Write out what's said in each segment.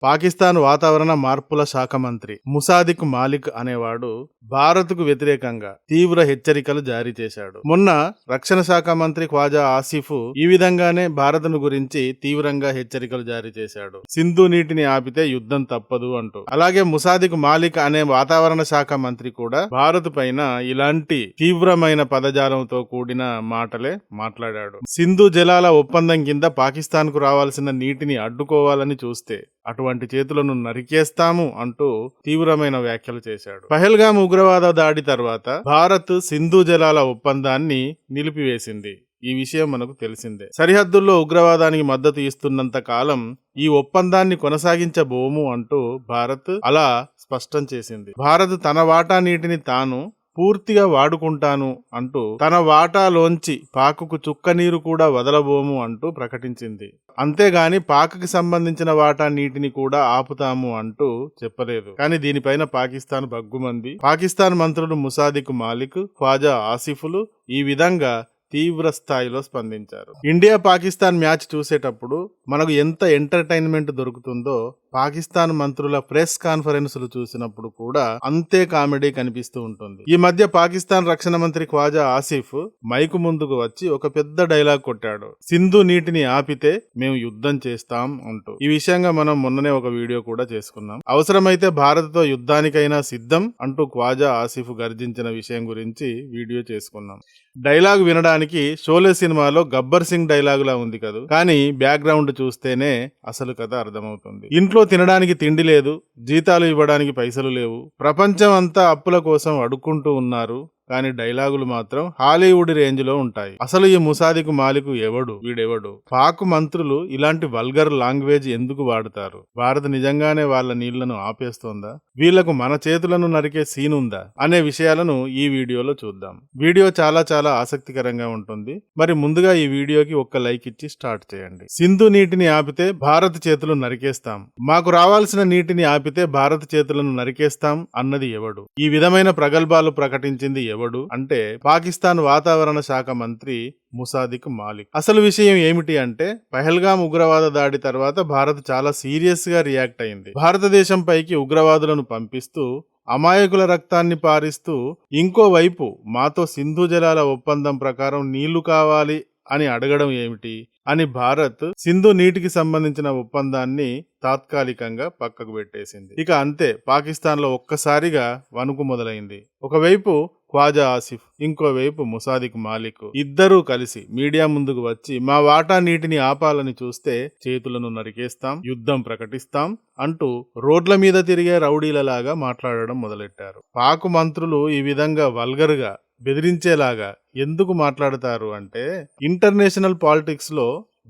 పాకిస్తాన్ వాతావరణ మార్పుల శాఖ మంత్రి ముసాదిక్ మాలిక్ అనేవాడు భారత్కు వ్యతిరేకంగా తీవ్ర హెచ్చరికలు జారీ చేశాడు. మొన్న రక్షణ శాఖ మంత్రి ఖ్వాజా ఆసిఫ్ ఈ విధంగానే భారత్ను గురించి తీవ్రంగా హెచ్చరికలు జారీ చేశాడు. సింధు నీటిని ఆపితే యుద్ధం తప్పదు అంటూ. అలాగే ముసాదిక్ మాలిక్ అనే వాతావరణ శాఖ మంత్రి కూడా భారత్ పైన ఇలాంటి తీవ్రమైన పదజాలంతో కూడిన మాటలే మాట్లాడాడు. సింధు జలాల ఒప్పందం కింద పాకిస్తాన్ కు రావాల్సిన నీటిని అడ్డుకోవాలని చూస్తే అటువంటి చేతులను నరికేస్తాము అంటూ తీవ్రమైన వ్యాఖ్యలు చేశాడు. పహల్గామ్ ఉగ్రవాద దాడి తర్వాత భారత్ సింధు జలాల ఒప్పందాన్ని నిలిపివేసింది. ఈ విషయం మనకు తెలిసిందే. సరిహద్దుల్లో ఉగ్రవాదానికి మద్దతు ఇస్తున్నంత కాలం ఈ ఒప్పందాన్ని కొనసాగించబోము అంటూ భారత్ అలా స్పష్టం చేసింది. భారత్ తన వాటా నీటిని తాను పూర్తిగా వాడుకుంటాను అంటూ తన వాటాలోంచి పాకుకు చుక్క నీరు కూడా వదలబోము అంటూ ప్రకటించింది. అంతేగాని పాక్కి సంబంధించిన వాటా నీటిని కూడా ఆపుతాము అంటూ చెప్పలేదు. కానీ దీనిపైన పాకిస్తాన్ బగ్గుమంది. పాకిస్తాన్ మంత్రులు ముసాదిక్ మాలిక్, ఖ్వాజా ఆసిఫులు ఈ విధంగా తీవ్ర స్థాయిలో స్పందించారు. ఇండియా పాకిస్తాన్ మ్యాచ్ చూసేటప్పుడు మనకు ఎంత ఎంటర్టైన్మెంట్ దొరుకుతుందో పాకిస్తాన్ మంత్రుల ప్రెస్ కాన్ఫరెన్సులు చూసినప్పుడు కూడా అంతే కామెడీ కనిపిస్తూ ఉంటుంది. ఈ మధ్య పాకిస్తాన్ రక్షణ మంత్రి ఖ్వాజా ఆసిఫ్ మైకు ముందుకు వచ్చి ఒక పెద్ద డైలాగ్ కొట్టాడు. సింధు నీటిని ఆపితే మేము యుద్ధం చేస్తాం అంటూ. ఈ విషయంగా మనం మొన్ననే ఒక వీడియో కూడా చేసుకున్నాం. అవసరమైతే భారత్తో యుద్ధానికైనా సిద్ధం అంటూ ఖ్వాజా ఆసిఫ్ గర్జించిన విషయం గురించి వీడియో చేసుకున్నాం. డైలాగ్ వినడానికి షోలే సినిమాలో గబ్బర్ సింగ్ డైలాగులా ఉంది కదా, కానీ బ్యాక్గ్రౌండ్ చూస్తేనే అసలు కథ అర్థమవుతుంది. ఇంట్లో తినడానికి తిండి లేదు, జీతాలు ఇవ్వడానికి పైసలు లేవు, ప్రపంచం అంతా అప్పుల కోసం అడుక్కుంటూ ఉన్నారు. కానీ డైలాగులు మాత్రం హాలీవుడ్ రేంజ్ లో ఉంటాయి. అసలు ఈ ముసాదిక్ మాలిక్ ఎవడు, వీడెవడు? పాక్ మంత్రులు ఇలాంటి వల్గర్ లాంగ్వేజ్ ఎందుకు వాడతారు? భారత్ నిజంగానే వాళ్ళ నీళ్లను ఆపేస్తోందా? వీళ్లకు మన చేతులను నరికే సీన్ ఉందా అనే విషయాలను ఈ వీడియోలో చూద్దాం. వీడియో చాలా చాలా ఆసక్తికరంగా ఉంటుంది. మరి ముందుగా ఈ వీడియోకి ఒక్క లైక్ ఇచ్చి స్టార్ట్ చేయండి. సింధు నీటిని ఆపితే భారత్ చేతులు నరికేస్తాం, మాకు రావాల్సిన నీటిని ఆపితే భారత్ చేతులను నరికేస్తాం అన్నది ఎవడు? ఈ విధమైన ప్రగల్భాలు ప్రకటించింది ఎవడు అంటే పాకిస్తాన్ వాతావరణ శాఖ మంత్రి ముసాదిక్ మాలిక్. అసలు విషయం ఏమిటి అంటే పహల్గామ్ ఉగ్రవాద దాడి తర్వాత భారత్ చాలా సీరియస్ గా రియాక్ట్ అయింది. భారతదేశం పైకి ఉగ్రవాదులను పంపిస్తూ అమాయకుల రక్తాన్ని పారిస్తూ ఇంకోవైపు మాతో సింధు జలాల ఒప్పందం ప్రకారం నీళ్లు కావాలి అని అడగడం ఏమిటి అని భారత్ సింధు నీటికి సంబంధించిన ఒప్పందాన్ని తాత్కాలికంగా పక్కకు పెట్టేసింది. ఇక అంతే, పాకిస్తాన్ లో ఒక్కసారిగా వణుకు మొదలైంది. ఒకవైపు ఖ్వాజా ఆసిఫ్, ఇంకోవైపు ముసాదిక్ మాలిక్ ఇద్దరూ కలిసి మీడియా ముందుకు వచ్చి మా వాటా నీటిని ఆపాలని చూస్తే చేతులను నరికేస్తాం, యుద్ధం ప్రకటిస్తాం అంటూ రోడ్ల మీద తిరిగే రౌడీలలాగా మాట్లాడడం మొదలెట్టారు. పాక్ మంత్రులు ఈ విధంగా వల్గర్గా బెదిరించేలాగా ఎందుకు మాట్లాడతారు అంటే ఇంటర్నేషనల్ పాలిటిక్స్ లో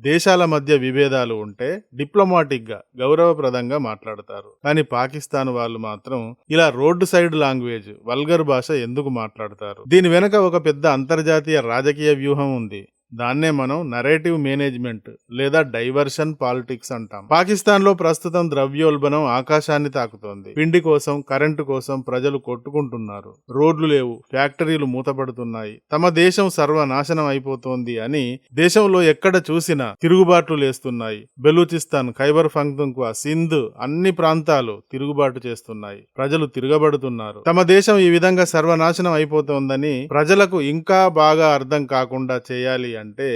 దేశాల మధ్య విభేదాలు ఉంటే డిప్లొమాటిక్ గా గౌరవప్రదంగా మాట్లాడతారు. కానీ పాకిస్తాన్ వాళ్ళు మాత్రం ఇలా రోడ్డు సైడ్ లాంగ్వేజ్, వల్గర్ భాష ఎందుకు మాట్లాడతారు? దీని వెనక ఒక పెద్ద అంతర్జాతీయ రాజకీయ వ్యూహం ఉంది. దాన్నే మనం నరేటివ్ మేనేజ్మెంట్ లేదా డైవర్షన్ పాలిటిక్స్ అంటాం. పాకిస్తాన్ లో ప్రస్తుతం ద్రవ్యోల్బణం ఆకాశాన్ని తాకుతోంది. పిండి కోసం, కరెంటు కోసం ప్రజలు కొట్టుకుంటున్నారు. రోడ్లు లేవు, ఫ్యాక్టరీలు మూతపడుతున్నాయి. తమ దేశం సర్వనాశనం అయిపోతోంది అని దేశంలో ఎక్కడ చూసినా తిరుగుబాట్లు లేస్తున్నాయి. బెలూచిస్తాన్, ఖైబర్ పఖ్తూన్ఖ్వా, సింధ్ అన్ని ప్రాంతాలు తిరుగుబాటు చేస్తున్నాయి. ప్రజలు తిరగబడుతున్నారు. తమ దేశం ఈ విధంగా సర్వనాశనం అయిపోతోందని ప్రజలకు ఇంకా బాగా అర్థం కాకుండా చేయాలి అంటే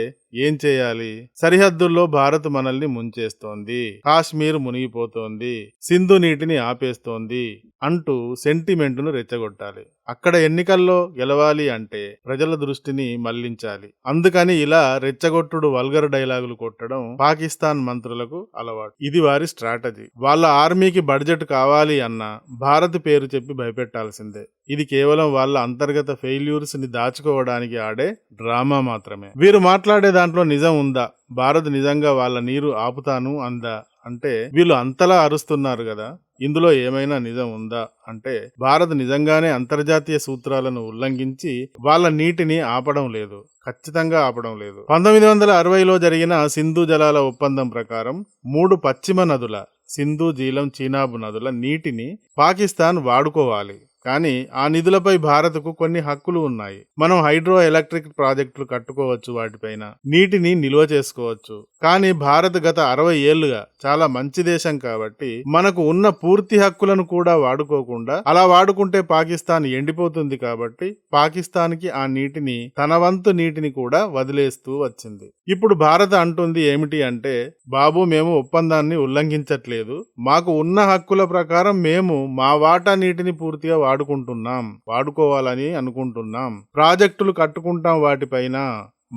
ఏం చేయాలి? సరిహద్దుల్లో భారత్ మనల్ని ముంచేస్తోంది, కాశ్మీర్ మునిగిపోతోంది, సింధు నీటిని ఆపేస్తోంది అంటూ సెంటిమెంట్ ను రెచ్చగొట్టాలి. అక్కడ ఎన్నికల్లో గెలవాలి అంటే ప్రజల దృష్టిని మళ్లించాలి. అందుకని ఇలా రెచ్చగొట్టుడు వల్గర్ డైలాగులు కొట్టడం పాకిస్తాన్ మంత్రులకు అలవాటు. ఇది వారి స్ట్రాటజీ. వాళ్ళ ఆర్మీకి బడ్జెట్ కావాలి అన్నా భారత్ పేరు చెప్పి భయపెట్టాల్సిందే. ఇది కేవలం వాళ్ళ అంతర్గత ఫెయిల్యూర్స్ ని దాచుకోవడానికి ఆడే డ్రామా మాత్రమే. వీరు మాట్లాడే దాంట్లో నిజం ఉందా? భారత్ నిజంగా వాళ్ళ నీరు ఆపుతాను అందా అంటే వీళ్ళు అంతలా అరుస్తున్నారు కదా, ఇందులో ఏమైనా నిజం ఉందా అంటే భారత్ నిజంగానే అంతర్జాతీయ సూత్రాలను ఉల్లంఘించి వాళ్ళ నీటిని ఆపడం లేదు, ఖచ్చితంగా ఆపడం లేదు. 1960లో జరిగిన సింధు జలాల ఒప్పందం ప్రకారం 3 పశ్చిమ నదుల సింధు, జీలం, చీనాబ్ నదుల నీటిని పాకిస్తాన్ వాడుకోవాలి. కానీ ఆ నిధులపై భారత్కు కొన్ని హక్కులు ఉన్నాయి. మనం హైడ్రో ఎలక్ట్రిక్ ప్రాజెక్టులు కట్టుకోవచ్చు, వాటిపైన నీటిని నిల్వ చేసుకోవచ్చు. కానీ భారత్ గత 60 ఏళ్లుగా చాలా మంచి దేశం కాబట్టి మనకు ఉన్న పూర్తి హక్కులను కూడా వాడుకోకుండా అలా వాడుకుంటే పాకిస్తాన్ ఎండిపోతుంది కాబట్టి పాకిస్తాన్కి ఆ నీటిని, తన వంతు నీటిని కూడా వదిలేస్తూ వచ్చింది. ఇప్పుడు భారత్ అంటుంది ఏమిటి అంటే, బాబు మేము ఒప్పందాన్ని ఉల్లంఘించట్లేదు, మాకు ఉన్న హక్కుల ప్రకారం మేము మా వాటా నీటిని పూర్తిగా వాడుకోవాలని అనుకుంటున్నాం, ప్రాజెక్టులు కట్టుకుంటాం, వాటిపైన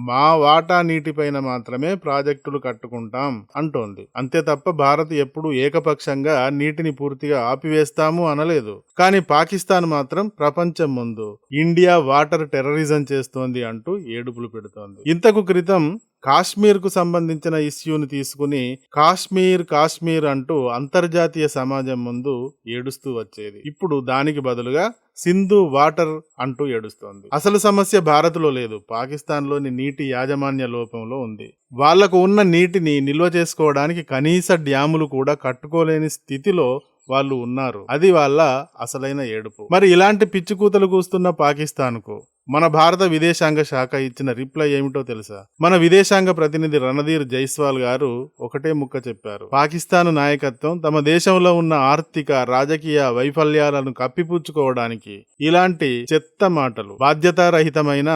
మా వాటా నీటిపైన మాత్రమే ప్రాజెక్టులు కట్టుకుంటాం అంటోంది. అంతే తప్ప భారత్ ఎప్పుడూ ఏకపక్షంగా నీటిని పూర్తిగా ఆపివేస్తాము అనలేదు. కానీ పాకిస్తాన్ మాత్రం ప్రపంచం ముందు ఇండియా వాటర్ టెర్రరిజం చేస్తోంది అంటూ ఏడుపులు పెడుతోంది. ఇంతకు క్రితం కాశ్మీర్ కు సంబంధించిన ఇష్యూని తీసుకుని కాశ్మీర్ అంటూ అంతర్జాతీయ సమాజం ముందు ఏడుస్తూ వచ్చేది. ఇప్పుడు దానికి బదులుగా సింధు వాటర్ అంటూ ఏడుస్తోంది. అసలు సమస్య భారత్లో లేదు, పాకిస్తాన్లోని నీటి యాజమాన్య లోపంలో ఉంది. వాళ్లకు ఉన్న నీటిని నిల్వ చేసుకోవడానికి కనీస డ్యాములు కూడా కట్టుకోలేని స్థితిలో వాళ్ళు ఉన్నారు. అది వాళ్ళ అసలైన ఏడుపు. మరి ఇలాంటి పిచ్చికూతలు కూస్తున్న పాకిస్తాన్కు మన భారత విదేశాంగ శాఖ ఇచ్చిన రిప్లై ఏమిటో తెలుసా? మన విదేశాంగ ప్రతినిధి రణధీర్ జైస్వాల్ గారు ఒకటే ముక్క చెప్పారు. పాకిస్తాన్ నాయకత్వం తమ దేశంలో ఉన్న ఆర్థిక, రాజకీయ వైఫల్యాలను కప్పిపుచ్చుకోవడానికి ఇలాంటి చెత్త మాటలు, బాధ్యతారహితమైన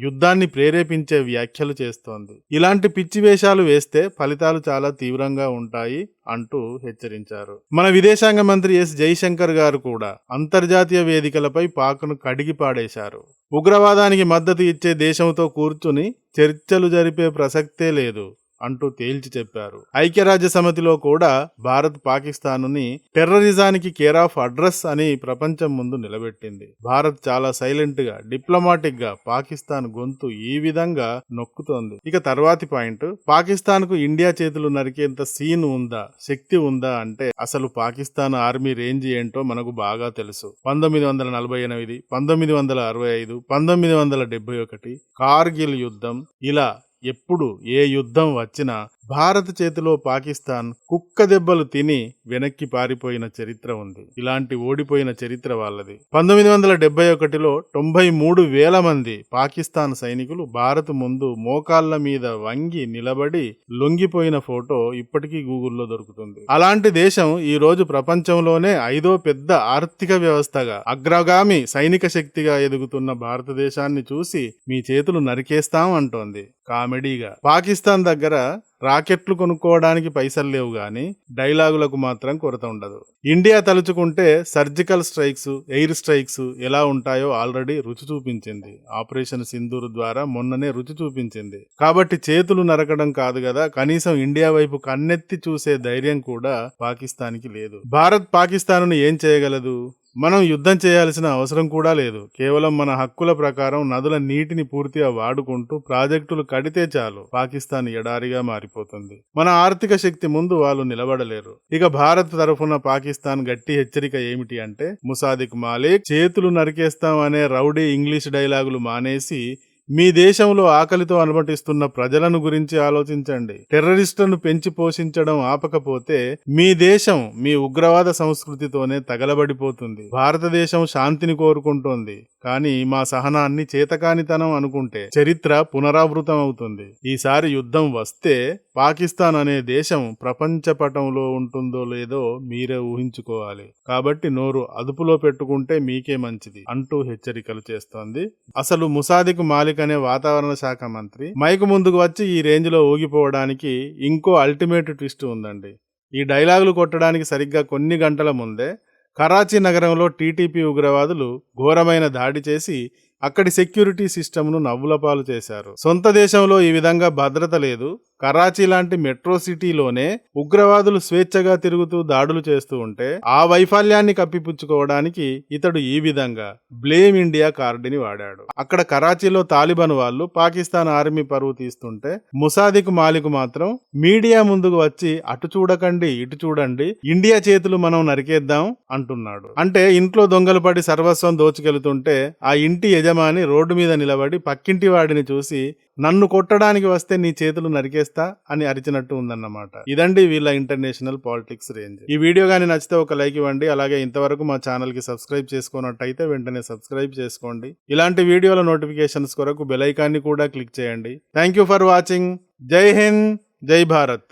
యుద్ధాన్ని ప్రేరేపించే వ్యాఖ్యలు చేస్తోంది. ఇలాంటి పిచ్చి వేషాలు వేస్తే ఫలితాలు చాలా తీవ్రంగా ఉంటాయి అంటూ హెచ్చరించారు. మన విదేశాంగ మంత్రి ఎస్ జైశంకర్ గారు కూడా అంతర్జాతీయ వేదికలపై పాక్ను కడిగి పాడేశారు. ఉగ్రవాదానికి మద్దతు ఇచ్చే దేశంతో కూర్చుని చర్చలు జరిపే ప్రసక్తే లేదు అంటూ తేల్చి చెప్పారు. ఐక్యరాజ్య సమితిలో కూడా భారత్ పాకిస్తానుని టెర్రరిజానికి కేర్ ఆఫ్ అడ్రస్ అని ప్రపంచం ముందు నిలబెట్టింది. భారత్ చాలా సైలెంట్ గా, డిప్లొమాటిక్ గా పాకిస్తాన్ గొంతు ఈ విధంగా నొక్కుతోంది. ఇక తర్వాతి పాయింట్, పాకిస్తాన్ కు ఇండియా చేతులు నరికేంత సీన్ ఉందా, శక్తి ఉందా అంటే అసలు పాకిస్తాన్ ఆర్మీ రేంజ్ ఏంటో మనకు బాగా తెలుసు. 1948, 1965, 1971 కార్గిల్ యుద్ధం, ఇలా ఎప్పుడు ఏ యుద్ధం వచ్చినా భారత్ చేతిలో పాకిస్తాన్ కుక్క దెబ్బలు తిని వెనక్కి పారిపోయిన చరిత్ర ఉంది. ఇలాంటి ఓడిపోయిన చరిత్ర వాళ్ళది. 1971లో 93,000 మంది పాకిస్తాన్ సైనికులు భారత్ ముందు మోకాళ్ల మీద వంగి నిలబడి లొంగిపోయిన ఫోటో ఇప్పటికీ గూగుల్లో దొరుకుతుంది. అలాంటి దేశం ఈ రోజు ప్రపంచంలోనే 5వ పెద్ద ఆర్థిక వ్యవస్థగా, అగ్రగామి సైనిక శక్తిగా ఎదుగుతున్న భారతదేశాన్ని చూసి మీ చేతులు నరికేస్తాం అంటోంది కామెడీగా. పాకిస్తాన్ దగ్గర రాకెట్లు కొనుక్కోవడానికి పైసలు లేవు గాని డైలాగులకు మాత్రం కొరత ఉండదు. ఇండియా తలుచుకుంటే సర్జికల్ స్ట్రైక్స్, ఎయిర్ స్ట్రైక్స్ ఎలా ఉంటాయో ఆల్రెడీ రుచి చూపించింది. ఆపరేషన్ సింధూర్ ద్వారా మొన్ననే రుచి చూపించింది. కాబట్టి చేతులు నరకడం కాదు కదా, కనీసం ఇండియా వైపు కన్నెత్తి చూసే ధైర్యం కూడా పాకిస్తాన్కి లేదు. భారత్ పాకిస్తాన్ను ఏం చేయగలదు? మనం యుద్ధం చేయాల్సిన అవసరం కూడా లేదు. కేవలం మన హక్కుల ప్రకారం నదుల నీటిని పూర్తిగా వాడుకుంటూ ప్రాజెక్టులు కడితే చాలు పాకిస్తాన్ ఎడారిగా మారిపోతుంది. మన ఆర్థిక శక్తి ముందు వాళ్ళు నిలబడలేరు. ఇక భారత్ తరఫున పాకిస్తాన్ గట్టి హెచ్చరిక ఏమిటి అంటే, ముసాదిక్ మాలిక్ చేతులు నరికేస్తాం అనే రౌడీ ఇంగ్లీష్ డైలాగులు మానేసి మీ దేశంలో ఆకలితో అలమటిస్తున్న ప్రజలను గురించి ఆలోచించండి. టెర్రరిస్టులను పెంచి పోషించడం ఆపకపోతే మీ దేశం మీ ఉగ్రవాద సంస్కృతితోనే తగలబడిపోతుంది. భారతదేశం శాంతిని కోరుకుంటోంది, కానీ మా సహనాన్ని చేతకానితనం అనుకుంటే చరిత్ర పునరావృతం అవుతుంది. ఈసారి యుద్ధం వస్తే పాకిస్తాన్ అనే దేశం ప్రపంచ పటంలో ఉంటుందో లేదో మీరే ఊహించుకోవాలి. కాబట్టి నోరు అదుపులో పెట్టుకుంటే మీకే మంచిది అంటూ హెచ్చరికలు చేస్తోంది. అసలు ముసాదిక్ మాలిక్ అనే వాతావరణ శాఖ మంత్రి మైకు ముందుకు వచ్చి ఈ రేంజ్ లో ఊగిపోవడానికి ఇంకో అల్టిమేట్ ట్విస్ట్ ఉందండి. ఈ డైలాగులు కొట్టడానికి సరిగ్గా కొన్ని గంటల ముందే కరాచీ నగరంలో టీటీపీ ఉగ్రవాదులు ఘోరమైన దాడి చేసి అక్కడి సెక్యూరిటీ సిస్టమ్ను నవ్వులపాలు చేశారు. సొంత దేశంలో ఈ విధంగా భద్రత లేదు. కరాచీ లాంటి మెట్రో సిటీలోనే ఉగ్రవాదులు స్వేచ్ఛగా తిరుగుతూ దాడులు చేస్తూ ఉంటే ఆ వైఫల్యాన్ని కప్పిపుచ్చుకోవడానికి ఇతడు ఈ విధంగా బ్లేమ్ ఇండియా కార్డుని వాడాడు. అక్కడ కరాచీలో తాలిబాన్ వాళ్ళు పాకిస్తాన్ ఆర్మీ పరువు తీస్తుంటే ముసాదిక్ మాలిక్ మాత్రం మీడియా ముందుకు వచ్చి అటు చూడకండి ఇటు చూడండి, ఇండియా చేతులు మనం నరికేద్దాం అంటున్నాడు. అంటే ఇంట్లో దొంగలు పడి సర్వస్వం దోచుకెళ్తుంటే ఆ ఇంటి యజమాని రోడ్డు మీద నిలబడి పక్కింటి వాడిని చూసి నన్ను కొట్టడానికి వస్తే నీ చేతులు నరికేస్తా అని అరిచినట్టు ఉందన్నమాట. ఇదండి వీళ్ళ ఇంటర్నేషనల్ పాలిటిక్స్ రేంజ్. ఈ వీడియో గానీ నచ్చితే ఒక లైక్ ఇవ్వండి. అలాగే ఇంతవరకు మా ఛానల్ కి సబ్స్క్రైబ్ చేసుకున్నట్టయితే వెంటనే సబ్స్క్రైబ్ చేసుకోండి. ఇలాంటి వీడియోల నోటిఫికేషన్స్ కొరకు బెల్ ఐకాన్ని కూడా క్లిక్ చేయండి. Thank you for watching. జై హింద్, జై భారత్.